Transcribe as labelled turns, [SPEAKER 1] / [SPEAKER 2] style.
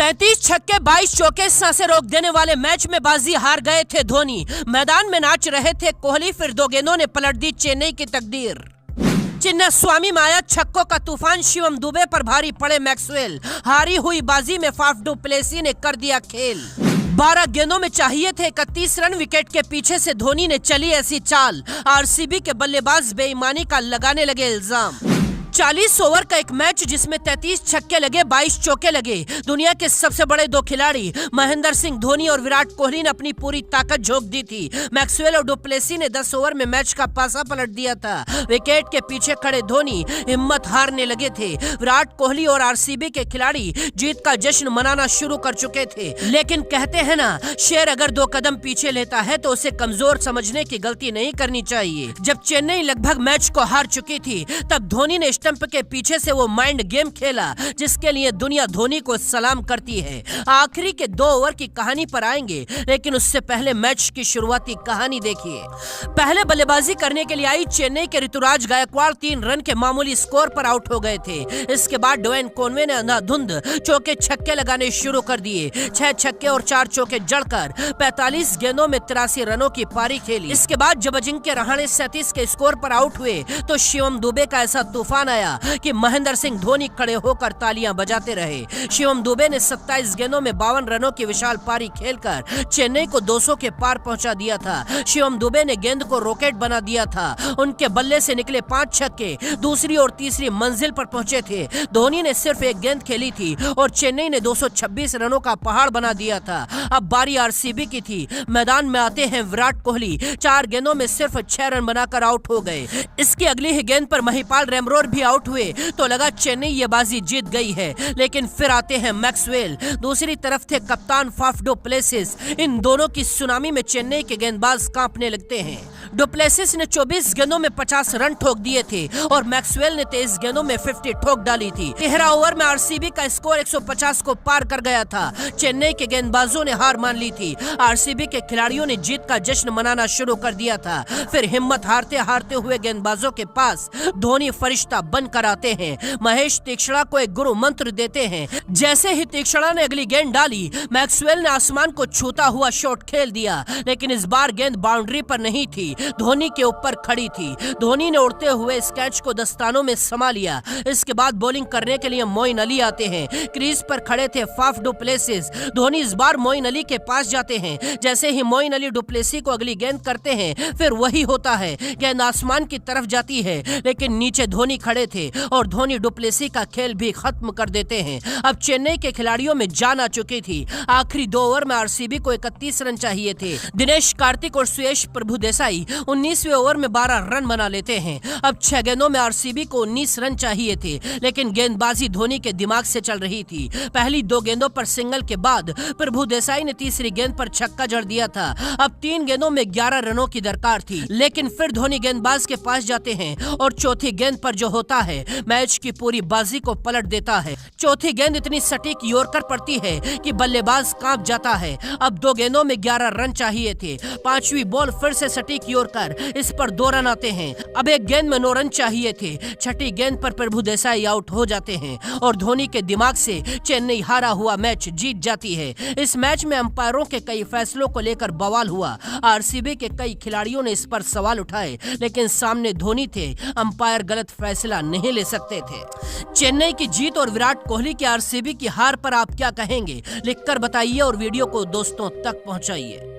[SPEAKER 1] 33 छक्के 22 चौके सांसें रोक देने वाले मैच में बाजी हार गए थे धोनी। मैदान में नाच रहे थे कोहली, फिर दो गेंदों ने पलट दी चेन्नई की तकदीर। चिन्ना स्वामी में आया छक्कों का तूफान, शिवम दुबे पर भारी पड़े मैक्सवेल। हारी हुई बाजी में फाफ डू प्लेसी ने कर दिया खेल। 12 गेंदों में चाहिए थे 31 रन, विकेट के पीछे से धोनी ने चली ऐसी चाल। आरसीबी के बल्लेबाज बेईमानी का लगाने लगे इल्जाम। 40 ओवर का एक मैच जिसमें 33 छक्के लगे 22 चौके लगे। दुनिया के सबसे बड़े दो खिलाड़ी महेंद्र सिंह धोनी और विराट कोहली ने अपनी पूरी ताकत झोंक दी थी। मैक्सवेल और डुप्लेसी ने 10 ओवर में मैच का पासा पलट दिया था। विकेट के पीछे खड़े धोनी हिम्मत हारने लगे थे। विराट कोहली और आरसीबी के खिलाड़ी जीत का जश्न मनाना शुरू कर चुके थे, लेकिन कहते हैं ना, शेर अगर 2 कदम पीछे लेता है तो उसे कमजोर समझने की गलती नहीं करनी चाहिए। जब चेन्नई लगभग मैच को हार चुकी थी, तब धोनी ने स्टंप के पीछे से वो माइंड गेम खेला जिसके लिए दुनिया धोनी को सलाम करती है। आखिरी के 2 ओवर की कहानी पर आएंगे, लेकिन उससे पहले मैच की शुरुआती कहानी देखिए। पहले बल्लेबाजी करने के लिए आई चेन्नई के ऋतुराज गायकवाड़ 3 रन के मामूली स्कोर पर आउट हो गए थे। इसके बाद ड्वेन कॉनवे ने अंधाधुंध चौके छक्के लगाने शुरू कर दिए। 6 छक्के और 4 चौके जड़कर 45 गेंदों में 83 रनों की पारी खेली। इसके बाद जब अजिंक्य रहाणे 37 के स्कोर पर आउट हुए तो शिवम दुबे का ऐसा तूफान आया कि महेंद्र सिंह धोनी खड़े होकर तालियां बजाते रहे। शिवम दुबे ने 27 गेंदों में 52 रनों की विशाल पारी खेलकर चेन्नई को 200 के पार पहुंचा दिया था। शिवम दुबे ने गेंद को रॉकेट बना दिया था। उनके बल्ले से निकले 5 छक्के दूसरी और तीसरी मंजिल पर पहुंचे थे। धोनी ने सिर्फ एक गेंद खेली थी और चेन्नई ने 226 रनों का पहाड़ बना दिया था। अब बारी आरसीबी की थी। मैदान में आते हैं विराट कोहली। 4 गेंदों में सिर्फ 6 रन बनाकर आउट हो गए। इसकी अगली ही गेंद पर महिपाल रेमरोर भी आउट हुए तो लगा चेन्नई ये बाजी जीत गई है, लेकिन फिर आते हैं मैक्सवेल। दूसरी तरफ थे कप्तान फाफ डू प्लेसिस। इन दोनों की सुनामी में चेन्नई के गेंदबाज कांपने लगते हैं। डुप्लेसिस ने 24 गेंदों में 50 रन ठोक दिए थे और मैक्सवेल ने 23 गेंदों में 50 ठोक डाली थी। 13 ओवर में आरसीबी का स्कोर 150 को पार कर गया था। चेन्नई के गेंदबाजों ने हार मान ली थी। आरसीबी के खिलाड़ियों ने जीत का जश्न मनाना शुरू कर दिया था। फिर हिम्मत हारते हारते हुए गेंदबाजों के पास धोनी फरिश्ता बनकर आते हैं। महेश तीक्ष्णा को एक गुरु मंत्र देते हैं। जैसे ही तीक्ष्णा ने अगली गेंद डाली, मैक्सवेल ने आसमान को छूता हुआ शॉट खेल दिया, लेकिन इस बार गेंद बाउंड्री पर नहीं थी, धोनी के ऊपर खड़ी थी। धोनी ने उड़ते हुए इस कैच को दस्तानों में समा लिया। इसके बाद बॉलिंग करने के लिए मोइन अली आते हैं। क्रीज पर खड़े थे फाफ डू प्लेसिस। धोनी इस बार मोइन अली के पास जाते हैं। जैसे ही मोइन अली डुप्लेसी को अगली गेंद करते हैं, फिर वही होता है, गेंद आसमान की तरफ जाती है, लेकिन नीचे धोनी खड़े थे और धोनी डुप्लेसी का खेल भी खत्म कर देते हैं। अब चेन्नई के खिलाड़ियों में जान आ चुकी थी। आखिरी 2 ओवर में आरसीबी को 31 रन चाहिए थे। दिनेश कार्तिक और सुयश प्रभुदेसाई 19वें ओवर में 12 रन बना लेते हैं। अब 6 गेंदों में आरसीबी को 19 रन चाहिए थे, लेकिन गेंदबाजी धोनी के दिमाग से चल रही थी। पहली 2 गेंदों पर सिंगल के बाद प्रभुदेसाई ने तीसरी गेंद पर छक्का जड़ दिया था। अब 3 गेंदों में 11 रनों की दरकार थी, लेकिन फिर धोनी गेंदबाज के पास जाते हैं और चौथी गेंद पर जो होता है, मैच की पूरी बाजी को पलट देता है। चौथी गेंद इतनी सटीक यॉर्कर पड़ती है कि बल्लेबाज कांप जाता है। अब 2 गेंदों में 11 रन चाहिए थे। 5वीं बॉल फिर से सटीक यॉर्कर, इस पर 2 रन आते हैं। अब एक गेंद में 9 रन चाहिए थे। 6ठी गेंद पर प्रभुदेसाई आउट हो जाते हैं और धोनी के दिमाग से चेन्नई हारा हुआ मैच जीत जाती है। इस मैच में अंपायरों के कई फैसलों को लेकर बवाल हुआ। आरसीबी के कई खिलाड़ियों ने इस पर सवाल उठाए, लेकिन सामने धोनी थे, अंपायर गलत फैसला नहीं ले सकते थे। चेन्नई की जीत और विराट कोहली की आरसीबी की हार पर आप क्या कहेंगे? लिखकर बताइए और वीडियो को दोस्तों तक पहुंचाइए।